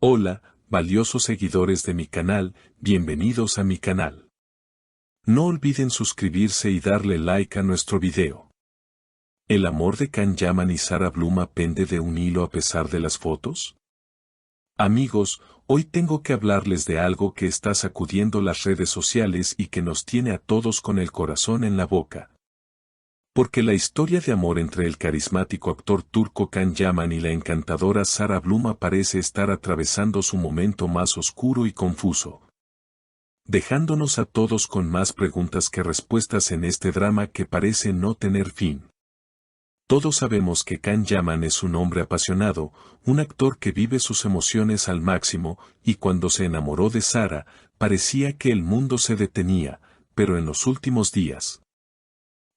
Hola, valiosos seguidores de mi canal, bienvenidos a mi canal. No olviden suscribirse y darle like a nuestro video. ¿El amor de Can Yaman y Sarah Bluma pende de un hilo a pesar de las fotos? Amigos, hoy tengo que hablarles de algo que está sacudiendo las redes sociales y que nos tiene a todos con el corazón en la boca. Porque la historia de amor entre el carismático actor turco Can Yaman y la encantadora Sarah Bluma parece estar atravesando su momento más oscuro y confuso, dejándonos a todos con más preguntas que respuestas en este drama que parece no tener fin. Todos sabemos que Can Yaman es un hombre apasionado, un actor que vive sus emociones al máximo, y cuando se enamoró de Sarah, parecía que el mundo se detenía, pero en los últimos días,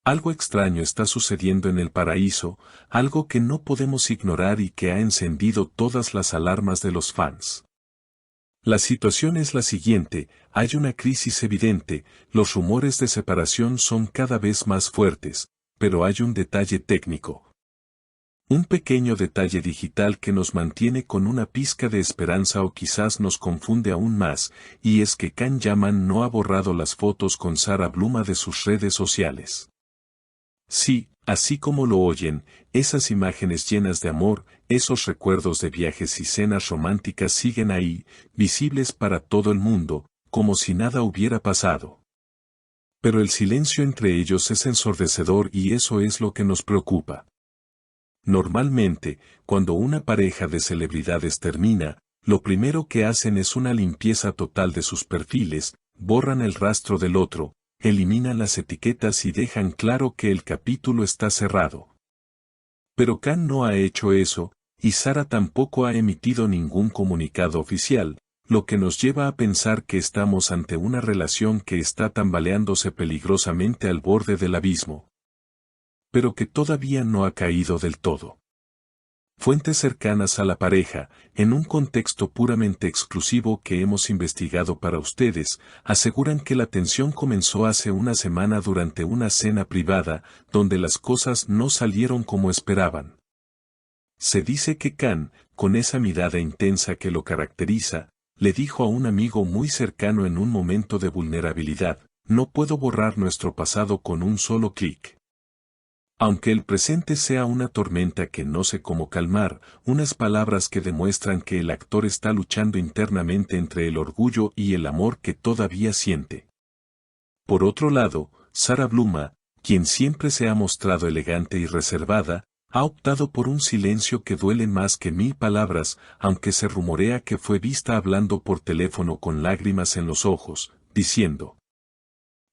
algo extraño está sucediendo en el paraíso, algo que no podemos ignorar y que ha encendido todas las alarmas de los fans. La situación es la siguiente: hay una crisis evidente, los rumores de separación son cada vez más fuertes, pero hay un detalle técnico. Un pequeño detalle digital que nos mantiene con una pizca de esperanza o quizás nos confunde aún más, y es que Can Yaman no ha borrado las fotos con Sarah Bluma de sus redes sociales. Sí, así como lo oyen, esas imágenes llenas de amor, esos recuerdos de viajes y cenas románticas siguen ahí, visibles para todo el mundo, como si nada hubiera pasado. Pero el silencio entre ellos es ensordecedor y eso es lo que nos preocupa. Normalmente, cuando una pareja de celebridades termina, lo primero que hacen es una limpieza total de sus perfiles, borran el rastro del otro, eliminan las etiquetas y dejan claro que el capítulo está cerrado. Pero Can no ha hecho eso, y Sarah tampoco ha emitido ningún comunicado oficial, lo que nos lleva a pensar que estamos ante una relación que está tambaleándose peligrosamente al borde del abismo, pero que todavía no ha caído del todo. Fuentes cercanas a la pareja, en un contexto puramente exclusivo que hemos investigado para ustedes, aseguran que la tensión comenzó hace una semana durante una cena privada, donde las cosas no salieron como esperaban. Se dice que Can, con esa mirada intensa que lo caracteriza, le dijo a un amigo muy cercano en un momento de vulnerabilidad: "No puedo borrar nuestro pasado con un solo clic". Aunque el presente sea una tormenta que no sé cómo calmar, unas palabras que demuestran que el actor está luchando internamente entre el orgullo y el amor que todavía siente. Por otro lado, Sarah Bluma, quien siempre se ha mostrado elegante y reservada, ha optado por un silencio que duele más que 1000 palabras, aunque se rumorea que fue vista hablando por teléfono con lágrimas en los ojos, diciendo: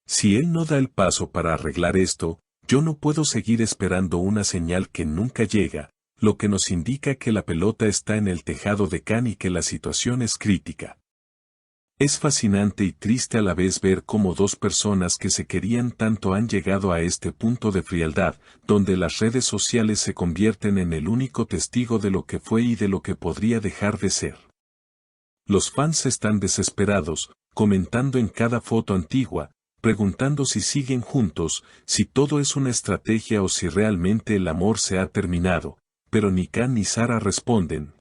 "Si él no da el paso para arreglar esto, yo no puedo seguir esperando una señal que nunca llega", lo que nos indica que la pelota está en el tejado de Can y que la situación es crítica. Es fascinante y triste a la vez ver cómo dos personas que se querían tanto han llegado a este punto de frialdad, donde las redes sociales se convierten en el único testigo de lo que fue y de lo que podría dejar de ser. Los fans están desesperados, comentando en cada foto antigua, preguntando si siguen juntos, si todo es una estrategia o si realmente el amor se ha terminado, pero ni Can ni Sarah responden.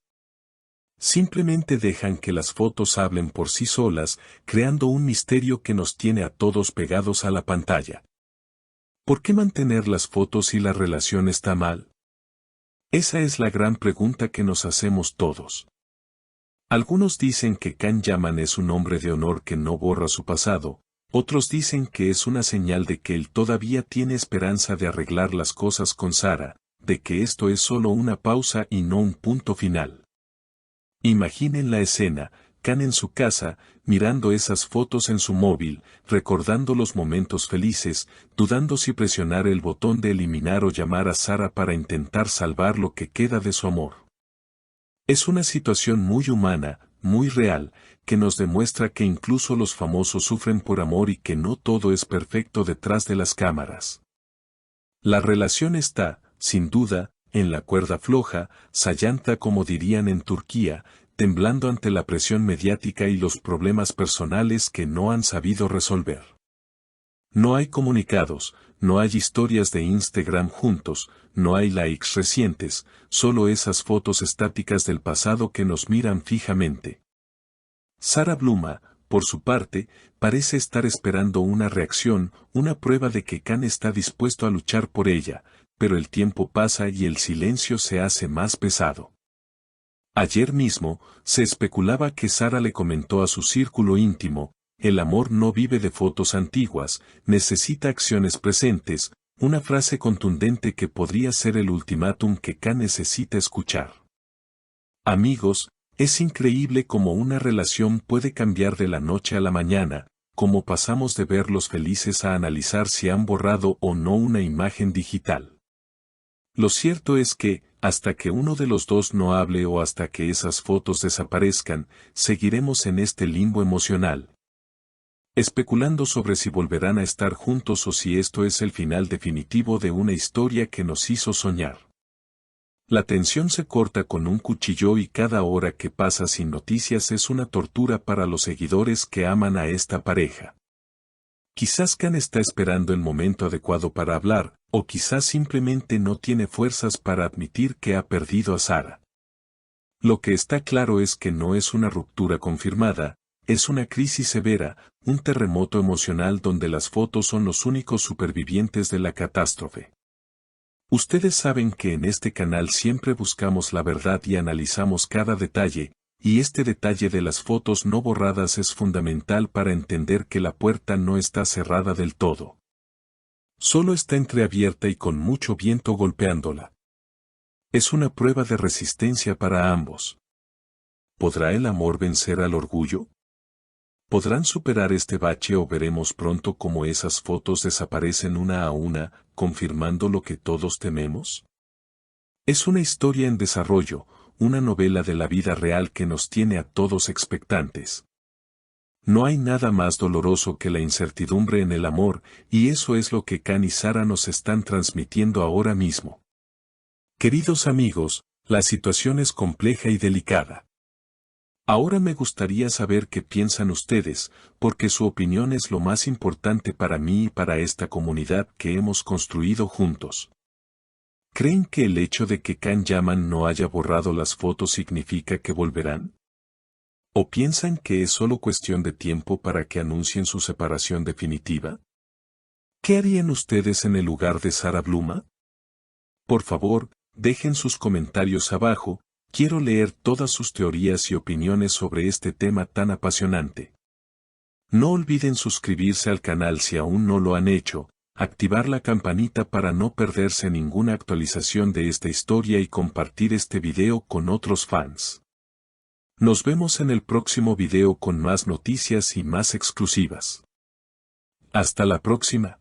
Simplemente dejan que las fotos hablen por sí solas, creando un misterio que nos tiene a todos pegados a la pantalla. ¿Por qué mantener las fotos si la relación está mal? Esa es la gran pregunta que nos hacemos todos. Algunos dicen que Can Yaman es un hombre de honor que no borra su pasado. Otros dicen que es una señal de que él todavía tiene esperanza de arreglar las cosas con Sarah, de que esto es solo una pausa y no un punto final. Imaginen la escena: Can en su casa, mirando esas fotos en su móvil, recordando los momentos felices, dudando si presionar el botón de eliminar o llamar a Sarah para intentar salvar lo que queda de su amor. Es una situación muy humana, muy real, que nos demuestra que incluso los famosos sufren por amor y que no todo es perfecto detrás de las cámaras. La relación está, sin duda, en la cuerda floja, sayanta como dirían en Turquía, temblando ante la presión mediática y los problemas personales que no han sabido resolver. No hay comunicados, no hay historias de Instagram juntos, no hay likes recientes, solo esas fotos estáticas del pasado que nos miran fijamente. Sara Bluma, por su parte, parece estar esperando una reacción, una prueba de que Khan está dispuesto a luchar por ella, pero el tiempo pasa y el silencio se hace más pesado. Ayer mismo, se especulaba que Sara le comentó a su círculo íntimo: el amor no vive de fotos antiguas, necesita acciones presentes, una frase contundente que podría ser el ultimátum que Khan necesita escuchar. Amigos, es increíble cómo una relación puede cambiar de la noche a la mañana, cómo pasamos de verlos felices a analizar si han borrado o no una imagen digital. Lo cierto es que, hasta que uno de los dos no hable o hasta que esas fotos desaparezcan, seguiremos en este limbo emocional, especulando sobre si volverán a estar juntos o si esto es el final definitivo de una historia que nos hizo soñar. La tensión se corta con un cuchillo y cada hora que pasa sin noticias es una tortura para los seguidores que aman a esta pareja. Quizás Khan está esperando el momento adecuado para hablar, o quizás simplemente no tiene fuerzas para admitir que ha perdido a Sara. Lo que está claro es que no es una ruptura confirmada, es una crisis severa, un terremoto emocional donde las fotos son los únicos supervivientes de la catástrofe. Ustedes saben que en este canal siempre buscamos la verdad y analizamos cada detalle, y este detalle de las fotos no borradas es fundamental para entender que la puerta no está cerrada del todo. Solo está entreabierta y con mucho viento golpeándola. Es una prueba de resistencia para ambos. ¿Podrá el amor vencer al orgullo? ¿Podrán superar este bache o veremos pronto cómo esas fotos desaparecen una a una, confirmando lo que todos tememos? Es una historia en desarrollo, una novela de la vida real que nos tiene a todos expectantes. No hay nada más doloroso que la incertidumbre en el amor, y eso es lo que Khan y Sara nos están transmitiendo ahora mismo. Queridos amigos, la situación es compleja y delicada. Ahora me gustaría saber qué piensan ustedes, porque su opinión es lo más importante para mí y para esta comunidad que hemos construido juntos. ¿Creen que el hecho de que Khan Yaman no haya borrado las fotos significa que volverán? ¿O piensan que es solo cuestión de tiempo para que anuncien su separación definitiva? ¿Qué harían ustedes en el lugar de Sara Bluma? Por favor, dejen sus comentarios abajo. Quiero leer todas sus teorías y opiniones sobre este tema tan apasionante. No olviden suscribirse al canal si aún no lo han hecho, activar la campanita para no perderse ninguna actualización de esta historia y compartir este video con otros fans. Nos vemos en el próximo video con más noticias y más exclusivas. Hasta la próxima.